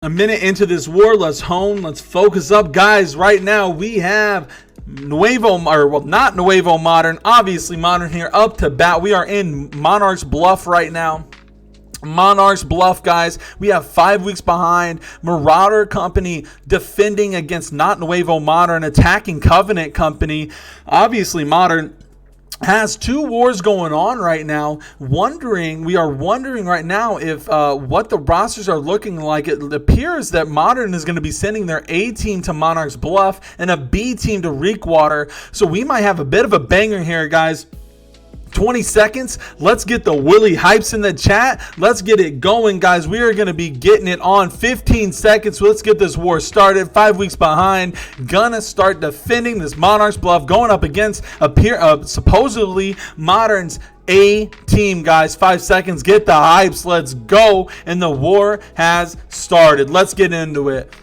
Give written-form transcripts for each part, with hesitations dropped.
A minute into this war, let's focus up, guys. Right now we have not Nuevo Modern, obviously Modern here up to bat. We are in Monarch's Bluff right now. Monarch's Bluff, guys. We have 5 weeks behind. Marauder Company defending against not Nuevo Modern, attacking Covenant Company. Obviously Modern has 2 wars going on right now. We are wondering right now if what the rosters are looking like. It appears that Modern is going to be sending their A team to Monarch's Bluff and a B team to Reekwater. So we might have a bit of a banger here, guys. 20 seconds. Let's get the Willy hypes in the chat. Let's get it going, guys. We are going to be getting it on 15 seconds. So let's get this war started. 5 weeks behind. Gonna start defending this Monarch's Bluff, going up against supposedly Modern's A team, guys. 5 seconds. Get the hypes. Let's go. And the war has started. Let's get into it.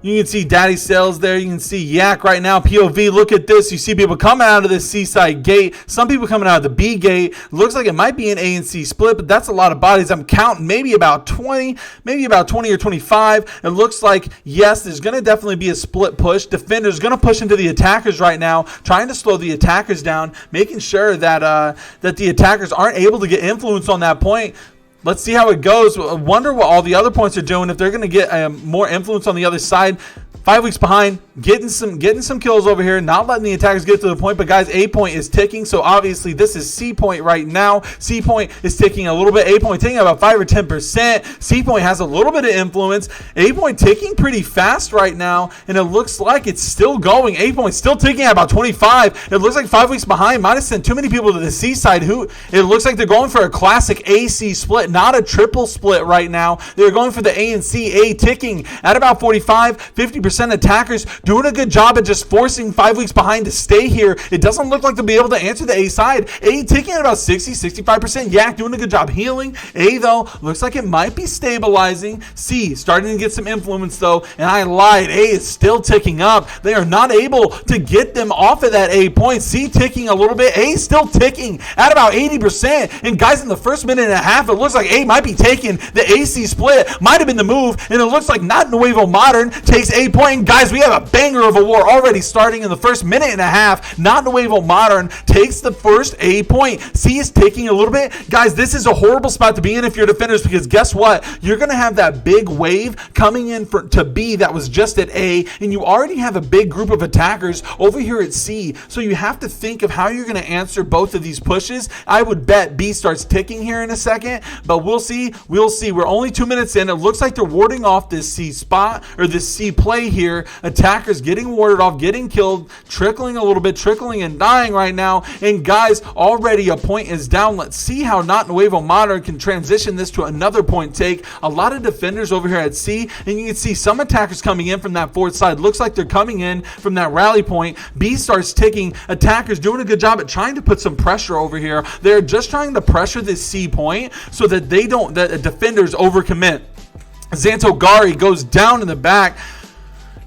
You can see Daddy Sales there. You can see Yak right now. POV, look at this. You see people coming out of this Seaside gate. Some people coming out of the B gate. Looks like it might be an A and C split, but that's a lot of bodies. I'm counting maybe about 20 or 25. It looks like, yes, there's going to definitely be a split push. Defenders going to push into the attackers right now, trying to slow the attackers down, making sure that the attackers aren't able to get influence on that point. Let's see how it goes. I wonder what all the other points are doing, if they're going to get more influence on the other side. 5 weeks behind, getting some kills over here, not letting the attackers get to the point. But guys, A point is ticking, so obviously this is C point right now. C point is ticking a little bit. A point ticking about 5 or 10%. C point has a little bit of influence. A point ticking pretty fast right now, and it looks like it's still going. A point still ticking at about 25. It looks like 5 weeks behind might have sent too many people to the C side. It looks like they're going for a classic AC split, not a triple split right now. They're going for the A and C. A ticking at about 45, 50%. Attackers doing a good job at just forcing 5 weeks behind to stay here. It doesn't look like they'll be able to answer the A side. A ticking at about 60, 65%. Yak doing a good job healing. A, though, looks like it might be stabilizing. C starting to get some influence, though, and I lied. A is still ticking up. They are not able to get them off of that A point. C ticking a little bit. A still ticking at about 80%. And guys, in the first minute and a half, it looks like A might be taking the AC split. Might have been the move, and it looks like not Nuevo Modern takes A point. And guys, we have a banger of a war already starting in the first minute and a half. Not Nuevo Modern takes the first A point. C is taking a little bit. Guys, this is a horrible spot to be in if you're defenders, because guess what? You're going to have that big wave coming in to B that was just at A, and you already have a big group of attackers over here at C. So you have to think of how you're going to answer both of these pushes. I would bet B starts ticking here in a second, but we'll see. We're only 2 minutes in. It looks like they're warding off this C spot, or this C play here. Attackers getting warded off, getting killed, trickling and dying right now. And guys, already a point is down. Let's see how not Nuevo Modern can transition this to another point take. A lot of defenders over here at C, and you can see some attackers coming in from that fourth side. Looks like they're coming in from that rally point. B starts ticking. Attackers doing a good job at trying to put some pressure over here. They're just trying to pressure this C point so that that defenders overcommit. Xantogari goes down in the back.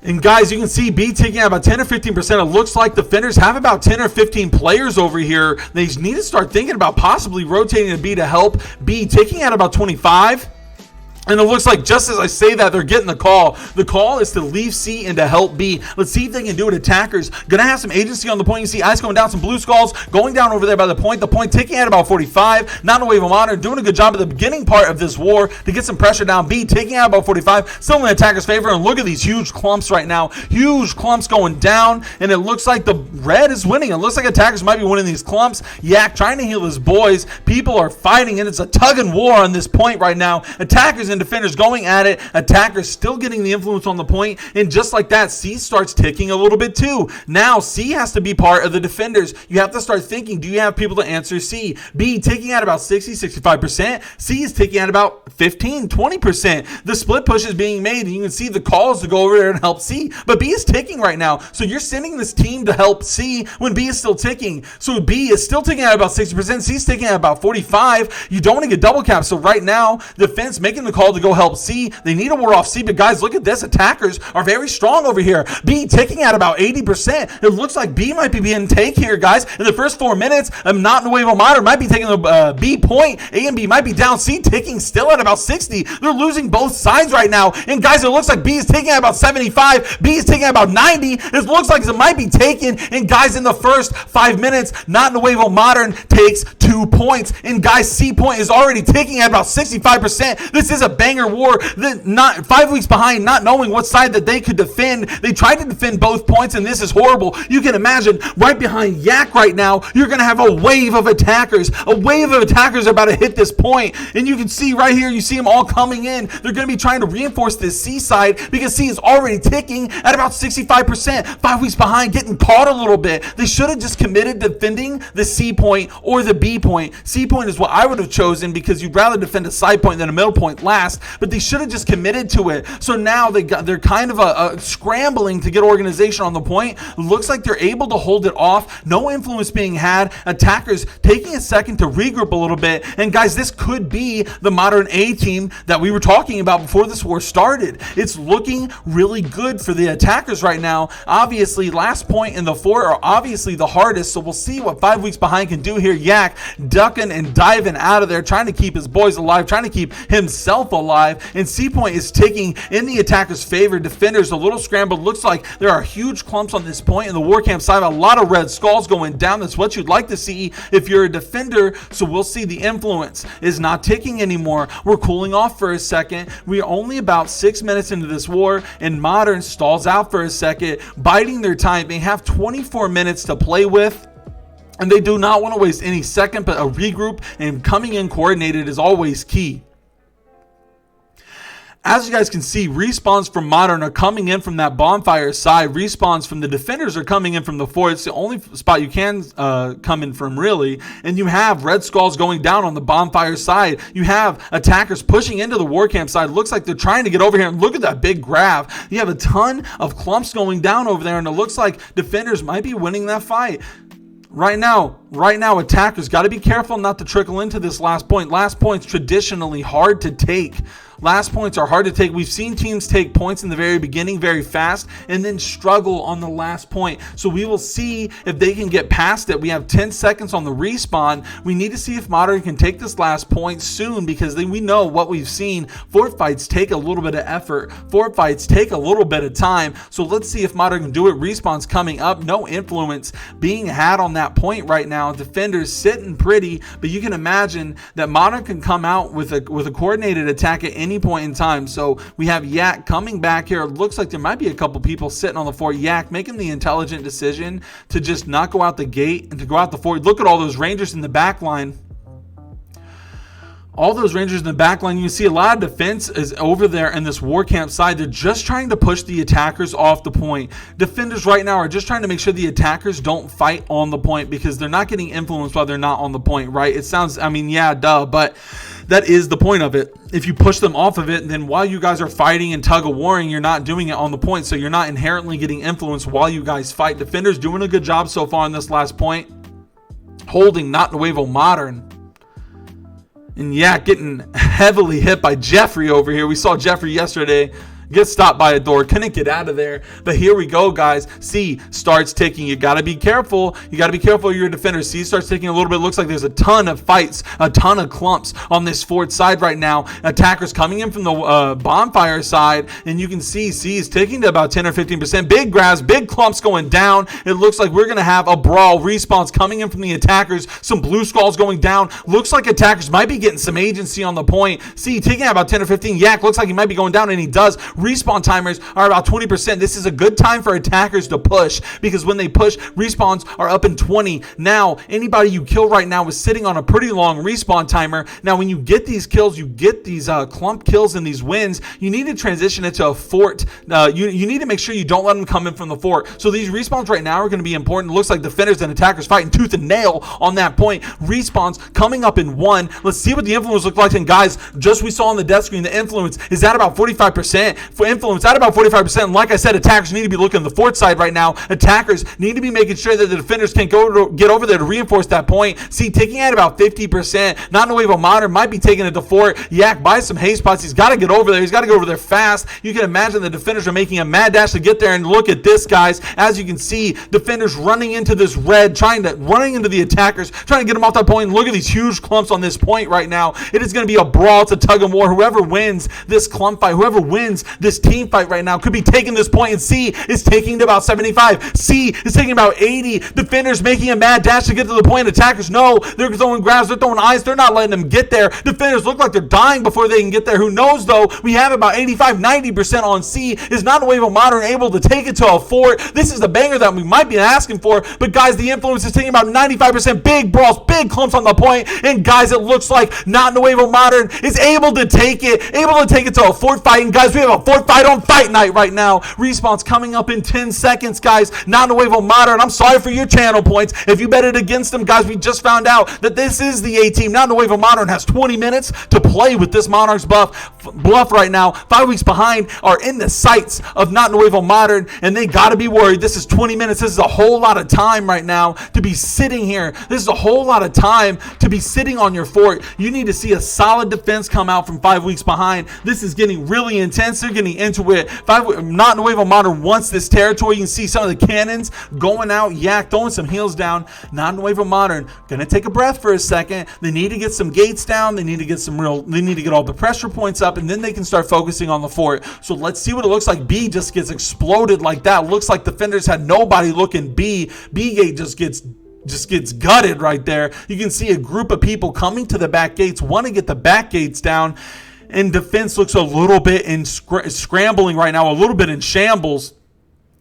And guys, you can see B taking out about 10 or 15%. It looks like defenders have about 10 or 15 players over here. They need to start thinking about possibly rotating to B to help. B taking out about 25. And it looks like just as I say that, they're getting the call. The call is to leave C and to help B. Let's see if they can do it. Attackers gonna have some agency on the point. You see ice going down, some blue skulls going down over there by the point. The point ticking at about 45. Not Nuevo Modern doing a good job at the beginning part of this war to get some pressure down. B taking out about 45. Still in the attacker's favor. And look at these huge clumps right now. Huge clumps going down. And it looks like the red is winning. It looks like attackers might be winning these clumps. Yak trying to heal his boys. People are fighting, and it's a tug and war on this point right now. Attackers and defenders going at it. Attackers still getting the influence on the point, and just like that, C starts ticking a little bit too. Now C has to be part of the defenders. You have to start thinking, do you have people to answer C? B ticking at about 60, 65%. C is ticking at about 15, 20%. The split push is being made, and you can see the calls to go over there and help C, but B is ticking right now. So you're sending this team to help C when B is still ticking. So B is still ticking at about 60%. C is ticking at about 45. You don't want to get double capped. So right now, defense making the call called to go help C. They need to ward off C, but guys, look at this. Attackers are very strong over here. B ticking at about 80%. It looks like B might be being taken here, guys. In the first 4 minutes, not Nuevo Modern might be taking the B point. A and B might be down. C ticking still at about 60. They're losing both sides right now. And guys, it looks like B is taking at about 75. B is taking at about 90. It looks like it might be taken. And guys, in the first 5 minutes, not Nuevo Modern takes 2 points. And guys, C point is already ticking at about 65%. This is a banger war. Not 5 weeks behind, not knowing what side that they could defend. They tried to defend both points, and this is horrible. You can imagine right behind Yak right now, you're going to have a wave of attackers. A wave of attackers are about to hit this point. And you can see right here, you see them all coming in. They're going to be trying to reinforce this C side because C is already ticking at about 65%. 5 weeks behind, getting caught a little bit. They should have just committed to defending the C point or the B point. C point is what I would have chosen because you'd rather defend a side point than a middle point last, but they should have just committed to it. So now they're kind of scrambling to get organization on the point. Looks like they're able to hold it off. No influence being had. Attackers taking a second to regroup a little bit. And guys, this could be the Modern A team that we were talking about before this war started. It's looking really good for the attackers right now. Obviously, last point in the fort are obviously the hardest, so we'll see what 5 weeks behind can do here. Yak ducking and diving out of there, trying to keep his boys alive, trying to keep himself alive. And C point is taking in the attacker's favor. Defenders a little scrambled. Looks like there are huge clumps on this point in the war camp side. A lot of red skulls going down. That's what you'd like to see if you're a defender. So we'll see the influence is not ticking anymore. We're cooling off for a second. We're only about 6 minutes into this war, and Modern stalls out for a second, biding their time. They have 24 minutes to play with, and they do not want to waste any second, but a regroup and coming in coordinated is always key. As you guys can see, respawns from Modern are coming in from that bonfire side. Respawns from the defenders are coming in from the fort. It's the only spot you can come in from, really. And you have red skulls going down on the bonfire side. You have attackers pushing into the war camp side. Looks like they're trying to get over here. And look at that big graph. You have a ton of clumps going down over there, and it looks like defenders might be winning that fight. Right now, attackers got to be careful not to trickle into this last point. Last point's traditionally hard to take. Last points are hard to take. We've seen teams take points in the very beginning very fast and then struggle on the last point. So we will see if they can get past it. We have 10 seconds on the respawn. We need to see if Modern can take this last point soon because we know what we've seen. Fort fights take a little bit of effort. Fort fights take a little bit of time. So let's see if Modern can do it. Respawn's coming up. No influence being had on that point right now. Defenders sitting pretty, but you can imagine that Modern can come out with a coordinated attack at any point in time. So we have Yak coming back here. It looks like there might be a couple people sitting on the fort. Yak making the intelligent decision to just not go out the gate and to go out the fort. Look at all those Rangers in the back line. All those Rangers in the back line, you can see a lot of defense is over there in this war camp side. They're just trying to push the attackers off the point. Defenders right now are just trying to make sure the attackers don't fight on the point because they're not getting influenced while they're not on the point, right? It sounds, I mean, yeah, duh, but that is the point of it. If you push them off of it, then while you guys are fighting and tug of warring, you're not doing it on the point, so you're not inherently getting influenced while you guys fight. Defenders doing a good job so far on this last point. Holding not Nuevo Modern. And yeah, getting heavily hit by Jeffrey over here. We saw Jeffrey yesterday get stopped by a door, couldn't get out of there. But here we go, guys. C starts ticking. You got to be careful. You got to be careful. You're a defender. C starts ticking a little bit. Looks like there's a ton of fights, a ton of clumps on this fort side right now. Attackers coming in from the bonfire side, and you can see C is ticking to about 10 or 15%. Big grabs, big clumps going down. It looks like we're going to have a brawl. Respawns coming in from the attackers. Some blue skulls going down. Looks like attackers might be getting some agency on the point. C taking out about 10 or 15. Yak looks like he might be going down, and he does. Respawn timers are about 20%. This is a good time for attackers to push because when they push, respawns are up in 20. Now, anybody you kill right now is sitting on a pretty long respawn timer. Now, when you get these kills, you get these clump kills and these wins, you need to transition it to a fort. You need to make sure you don't let them come in from the fort. So these respawns right now are going to be important. It looks like defenders and attackers fighting tooth and nail on that point. Respawns coming up in 1. Let's see what the influence looks like. And guys, just we saw on the death screen, the influence is at about 45%. for influence at about 45%. And like I said, attackers need to be looking at the fort side right now. Attackers need to be making sure that the defenders can get over there to reinforce that point. See, taking at about 50%. Not Nuevo Modern might be taking it to fort. Yak buys some haste pots. He's got to get over there. He's got to get over there fast. You can imagine the defenders are making a mad dash to get there. And look at this, guys. As you can see, defenders running into this red, running into the attackers, trying to get them off that point. And look at these huge clumps on this point right now. It is going to be a brawl. It's a tug of war. Whoever wins this clump fight, whoever wins this team fight right now could be taking this point. And C is taking to about 75. C is taking about 80. Defenders making a mad dash to get to the point. Attackers, no, they're throwing grabs, they're throwing eyes, they're not letting them get there. Defenders look like they're dying before they can get there. Who knows though? We have about 85-90% on C. Is not Nuevo Modern able to take it to a fort? This is the banger that we might be asking for. But guys, the influence is taking about 95%. Big brawls, big clumps on the point. And guys, it looks like not Nuevo Modern is able to take it to a fort fight. And guys, we have a fort fight on Fight Night right now. Respawn's coming up in 10 seconds, guys. Not Nuevo Modern. I'm sorry for your channel points. If you betted against them, guys, we just found out that this is the A team. Not Nuevo Modern has 20 minutes to play with this Monarch's Bluff right now. 5 weeks behind are in the sights of Not Nuevo Modern, and they got to be worried. This is 20 minutes. This is a whole lot of time right now to be sitting here. This is a whole lot of time to be sitting on your fort. You need to see a solid defense come out from 5 weeks behind. This is getting really intense. They're getting into it. Not Nuevo Modern wants this territory. You can see some of the cannons going out. Yak throwing some heals down. Not Nuevo Modern gonna take a breath for a second. They need to get some gates down. They need to get all the pressure points up, and then they can start focusing on the fort. So let's see what it looks like. B just gets exploded like that. Looks like defenders had nobody looking B. B gate just gets gutted right there. You can see a group of people coming to the back gates, want to get the back gates down, and defense looks a little bit in scrambling right now, a little bit in shambles.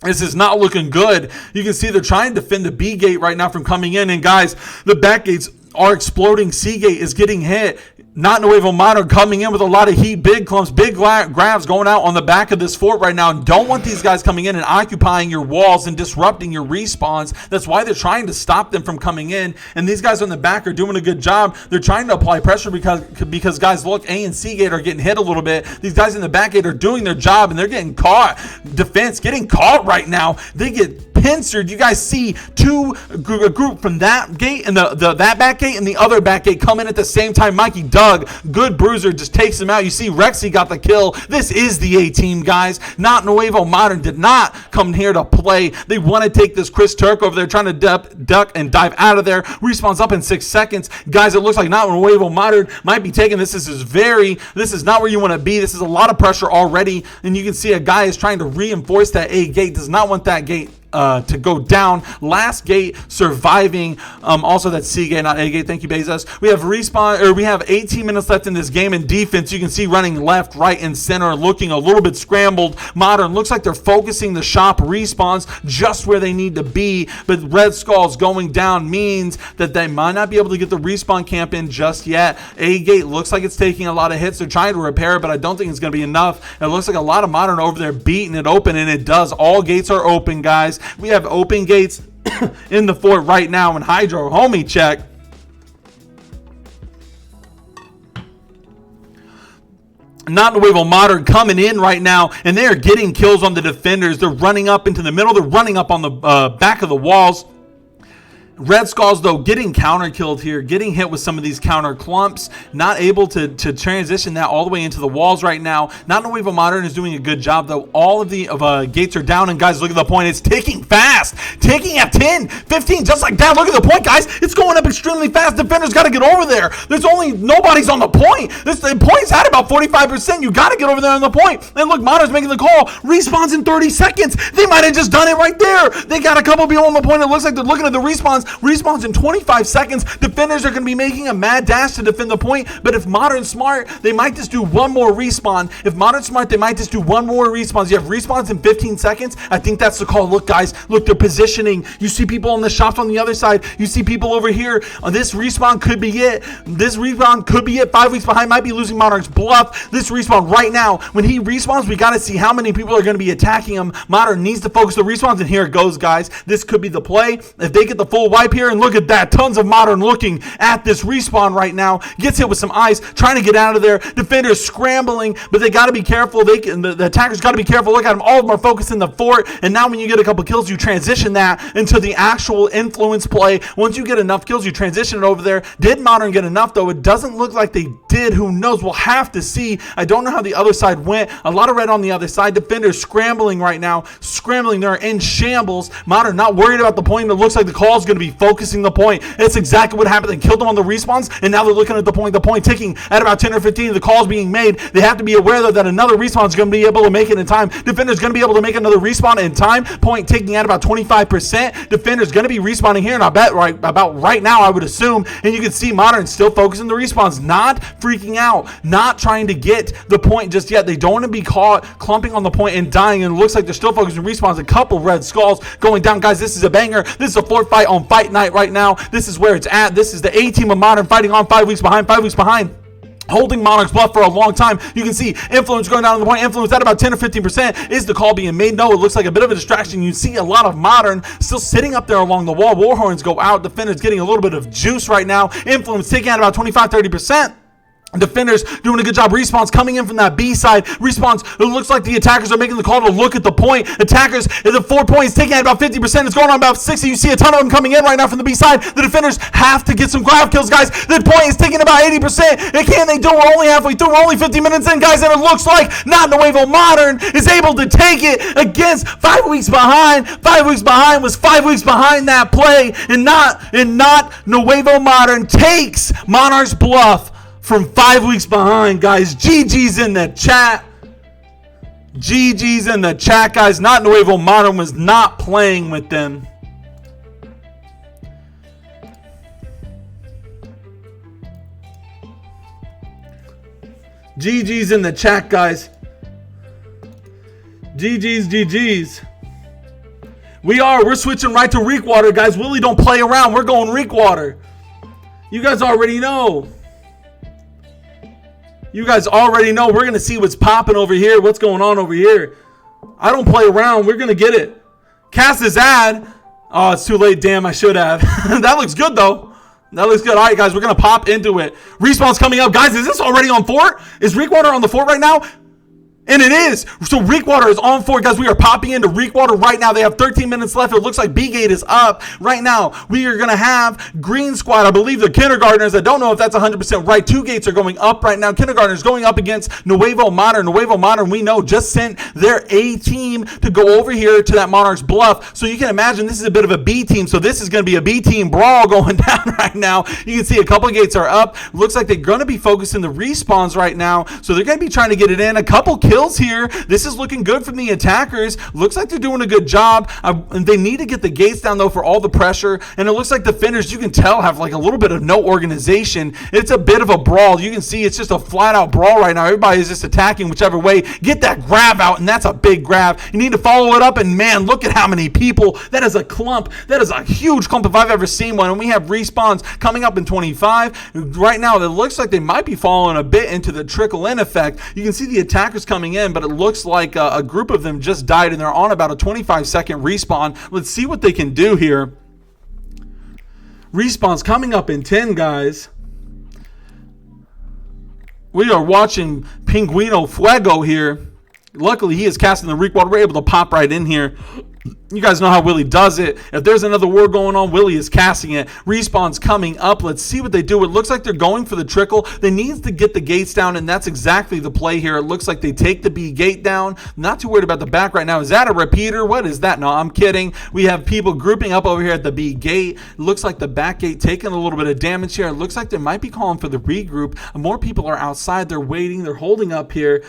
This is not looking good. You can see they're trying to defend the B gate right now from coming in, and guys, the back gates are exploding. C gate is getting hit. Not Nuevo Modern coming in with a lot of heat, big clumps, big grabs going out on the back of this fort right now. And don't want these guys coming in and occupying your walls and disrupting your respawns. That's why they're trying to stop them from coming in. And these guys on the back are doing a good job. They're trying to apply pressure because guys, look, A and C gate are getting hit a little bit. These guys in the back gate are doing their job, and they're getting caught. Defense getting caught right now. They get pincered. You guys see a group from that gate and that back gate and the other back gate come in at the same time. Mikey Doug, good bruiser, just takes him out. You see Rexy got the kill. This is the A team, guys. Not Nuevo Modern did not come here to play. They want to take this Chris Turk over there, trying to duck and dive out of there. Respawns up in 6 seconds. Guys, it looks like Not Nuevo Modern might be taking this. This is not where you want to be. This is a lot of pressure already, and you can see a guy is trying to reinforce that A gate. Does not want that gate to go down. Last gate surviving. Also that C gate, not A gate. Thank you, Bezos. We have 18 minutes left in this game. In defense, you can see running left, right, and center, looking a little bit scrambled. Modern looks like they're focusing the shop respawns just where they need to be, but Red Skulls going down means that they might not be able to get the respawn camp in just yet. A gate looks like it's taking a lot of hits. They're trying to repair it, but I don't think it's going to be enough. It looks like a lot of Modern over there beating it open, and it does. All gates are open, guys. We have open gates in the fort right now. And Hydro, homie, check. Not Nuevo Modern coming in right now, and they are getting kills on the defenders. They're running up into the middle. They're running up on the back of the walls. Red Skulls, though, getting counter killed here, getting hit with some of these counter clumps, not able to transition that all the way into the walls right now. Not Nuevo Modern is doing a good job, though. All of the gates are down, and guys, look at the point. It's ticking fast, ticking at 10, 15, just like that. Look at the point, guys. It's going up extremely fast. Defenders got to get over there. Nobody's on the point. The point's at about 45%. You got to get over there on the point. And look, Modern's making the call. Respawns in 30 seconds. They might have just done it right there. They got a couple people on the point. It looks like they're looking at the respawns. Respawns in 25 seconds. Defenders are going to be making a mad dash to defend the point, but if Modern smart, they might just do one more respawn. If Modern smart, they might just do one more respawns. You have respawns in 15 seconds. I think that's the call. Look, guys, look, they're positioning. You see people on the shops on the other side. You see people over here. This respawn could be it. 5 weeks behind, might be losing Monarch's Bluff. This respawn right now, when he respawns, we got to see how many people are going to be attacking him. Modern needs to focus the respawns, and here it goes, guys. This could be the play. If they get the full wipe, wipe here, and look at that. Tons of Modern looking at this respawn right now. Gets hit with some ice, trying to get out of there. Defenders scrambling, but they got to be careful. The attackers got to be careful. Look at them. All of them are focused in the fort, and now when you get a couple kills, you transition that into the actual influence play. Once you get enough kills, you transition it over there. Did Modern get enough, though? It doesn't look like they did. Who knows? We'll have to see. I don't know how the other side went. A lot of red on the other side. Defenders scrambling right now. Scrambling. They're in shambles. Modern not worried about the point. It looks like the call is going to be focusing the point. It's exactly what happened. They killed them on the respawns, and now they're looking at the point. The point ticking at about 10 or 15. The call's being made. They have to be aware, though, that another respawn is going to be able to make it in time. Defender's going to be able to make another respawn in time. Point ticking at about 25%. Defender's going to be respawning here, and I bet about right now, I would assume. And you can see Modern still focusing the respawns, not freaking out, not trying to get the point just yet. They don't want to be caught clumping on the point and dying, and it looks like they're still focusing respawns. A couple red skulls going down. Guys, this is a banger. This is a fort fight on Fight Night right now. This is where it's at. This is the A team of Modern fighting on 5 weeks behind. 5 weeks behind. Holding Monarch's Bluff for a long time. You can see influence going down to the point. Influence at about 10 or 15%. Is the call being made? No, it looks like a bit of a distraction. You see a lot of Modern still sitting up there along the wall. Warhorns go out. Defenders getting a little bit of juice right now. Influence taking out about 25-30%. Defenders doing a good job. Respawns coming in from that B side. Respawns, it looks like the attackers are making the call to look at the point. Attackers, the 4 points taking out about 50%. It's going on about 60. You see a ton of them coming in right now from the B side. The defenders have to get some grab kills, guys. The point is taking about 80%. And can they do it? We're only halfway through. We're only 50 minutes in, guys. And it looks like not Nuevo Modern is able to take it against 5 weeks behind. 5 weeks behind was 5 weeks behind that play. And not Nuevo Modern takes Monarch's Bluff from 5 weeks behind, guys. GG's in the chat. GG's in the chat, guys. Not Nuevo Modern was not playing with them. GG's in the chat, guys. GG's. We're switching right to Reekwater, guys. Willy don't play around. We're going Reekwater. You guys already know. You guys already know. We're going to see what's popping over here. What's going on over here. I don't play around. We're going to get it. Cast this ad. Oh, it's too late. Damn, I should have. That looks good, though. That looks good. All right, guys, we're going to pop into it. Respawn's coming up. Guys, is this already on fort? Is Reekwater on the fort right now? And it is. So Reekwater is on fort, guys. We are popping into Reekwater right now. They have 13 minutes left. It looks like B gate is up right now. We are going to have Green Squad. I believe they're kindergartners. I don't know if that's 100% right. 2 gates are going up right now. Kindergartners going up against Nuevo Modern. Nuevo Modern, we know, just sent their A team to go over here to that Monarch's Bluff. So you can imagine this is a bit of a B team. So this is going to be a B team brawl going down right now. You can see a couple of gates are up. Looks like they're going to be focusing the respawns right now. So they're going to be trying to get it in. A couple kills here. This is looking good from the attackers. Looks like they're doing a good job. They need to get the gates down, though, for all the pressure. And it looks like the defenders, you can tell, have like a little bit of no organization. It's a bit of a brawl. You can see it's just a flat-out brawl right now. Everybody is just attacking whichever way. Get that grab out, and that's a big grab. You need to follow it up, and man, look at how many people. That is a clump. That is a huge clump if I've ever seen one. And we have respawns coming up in 25. Right now, it looks like they might be falling a bit into the trickle-in effect. You can see the attackers coming in, but it looks like a group of them just died, and they're on about a 25-second respawn. Let's see what they can do here. Respawn's coming up in 10, guys. We are watching Pinguino Fuego here. Luckily, he is casting the Reekwater. We're able to pop right in here. You guys know how Willy does it. If there's another war going on, Willy is casting it. Respawn's coming up. Let's see what they do. It looks like they're going for the trickle. They need to get the gates down, and that's exactly the play here. It looks like they take the B gate down. Not too worried about the back right now. Is that a repeater? What is that? No, I'm kidding. We have people grouping up over here at the B gate. It looks like the back gate taking a little bit of damage here. It looks like they might be calling for the regroup. More people are outside. They're waiting. They're holding up here.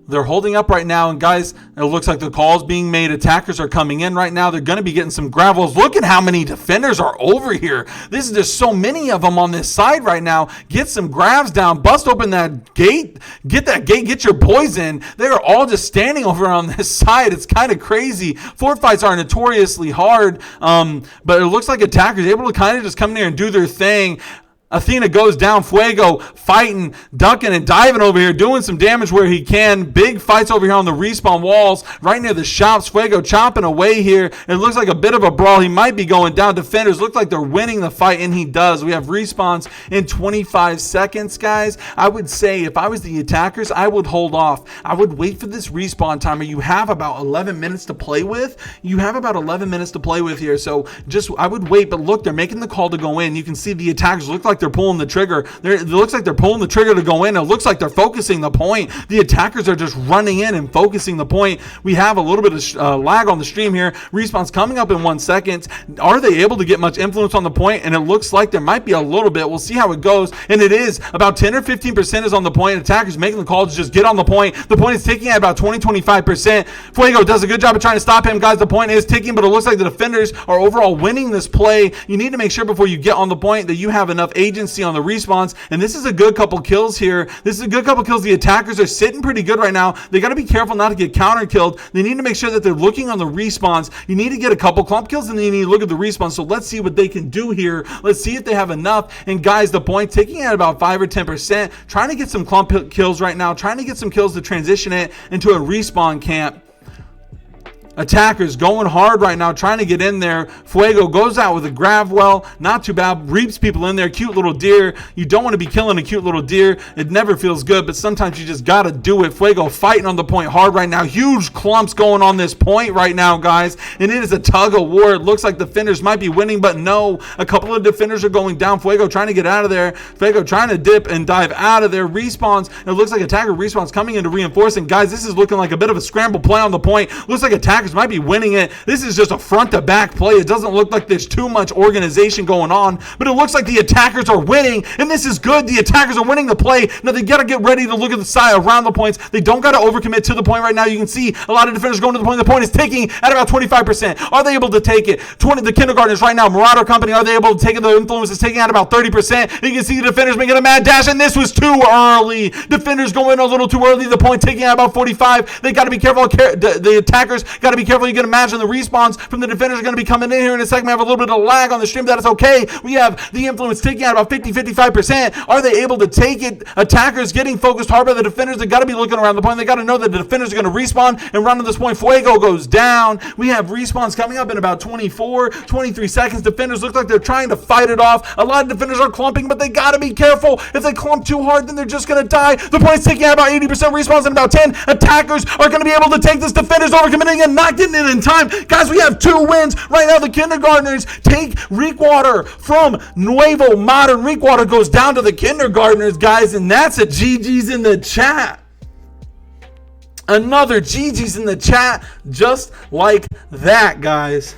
They're holding up right now, and guys, it looks like the call's being made. Attackers are coming in right now. They're going to be getting some gravels. Look at how many defenders are over here. This is just so many of them on this side right now. Get some grabs down. Bust open that gate. Get that gate. Get your boys in. They are all just standing over on this side. It's kind of crazy. Fort fights are notoriously hard, but it looks like attackers are able to kind of just come in here and do their thing. Athena goes down. Fuego fighting, ducking, and diving over here, doing some damage where he can. Big fights over here on the respawn walls, right near the shops. Fuego chopping away here. It looks like a bit of a brawl. He might be going down. Defenders look like they're winning the fight, and he does. We have respawns in 25 seconds, guys. I would say if I was the attackers, I would hold off. I would wait for this respawn timer. You have about 11 minutes to play with. You have about 11 minutes to play with here, so just I would wait. But look, they're making the call to go in. You can see the attackers look like they're pulling the trigger. It looks like they're pulling the trigger to go in. It looks like they're focusing the point. The attackers are just running in and focusing the point. We have a little bit of lag on the stream here. Respawn's coming up in 1 second. Are they able to get much influence on the point? And it looks like there might be a little bit. We'll see how it goes. And it is about 10 or 15% is on the point. Attackers making the call to just get on the point. The point is ticking at about 20-25%. Fuego does a good job of trying to stop him, guys. The point is ticking, but it looks like the defenders are overall winning this play. You need to make sure before you get on the point that you have enough agency on the respawns, and this is a good couple kills here. This is a good couple kills. The attackers are sitting pretty good right now. They got to be careful not to get counter killed. They need to make sure that they're looking on the respawns. You need to get a couple clump kills, and then you need to look at the respawns. So let's see what they can do here. Let's see if they have enough. And guys, the point ticking at about 5 or 10%, trying to get some clump kills right now, trying to get some kills to transition it into a respawn camp. Attackers going hard right now, trying to get in there. Fuego goes out with a grab well. Not too bad. Reaps people in there. Cute little deer. You don't want to be killing a cute little deer. It never feels good, but sometimes you just got to do it. Fuego fighting on the point hard right now. Huge clumps going on this point right now, guys. And it is a tug of war. It looks like the defenders might be winning, but no. A couple of defenders are going down. Fuego trying to get out of there. Fuego trying to dip and dive out of there. Respawns. It looks like attacker respawns coming into reinforcing. Guys, this is looking like a bit of a scramble play on the point. Looks like attackers might be winning it. This is just a front to back play. It doesn't look like there's too much organization going on, but it looks like the attackers are winning, and this is good. The attackers are winning the play. Now they got to get ready to look at the side around the points. They don't got to overcommit to the point right now. You can see a lot of defenders going to the point. The point is ticking at about 25%. Are they able to take it? The kindergartners right now, Marauder Company, are they able to take it? The influence is taking at about 30%. And you can see the defenders making a mad dash, and this was too early. Defenders going a little too early. The point taking at about 45. They got to be careful. The attackers got to be careful. You can imagine the respawns from the defenders are going to be coming in here in a second. We have a little bit of lag on the stream. That is okay. We have the influence taking out about 50-55%. Are they able to take it? Attackers getting focused hard by the defenders. They got to be looking around the point. They got to know that the defenders are going to respawn and run to this point. Fuego goes down. We have respawns coming up in about 23 seconds. Defenders look like they're trying to fight it off. A lot of defenders are clumping, but they got to be careful. If they clump too hard, then they're just going to die. The point's taking out about 80%. Respawns in about 10. Attackers are going to be able to take this. Defenders overcommitting and not getting it in time. Guys, we have 2 wins. Right now, the kindergartners take Reekwater from Nuevo Modern. Reekwater goes down to the kindergartners, guys, and that's a GG's in the chat. Another GG's in the chat, just like that, guys.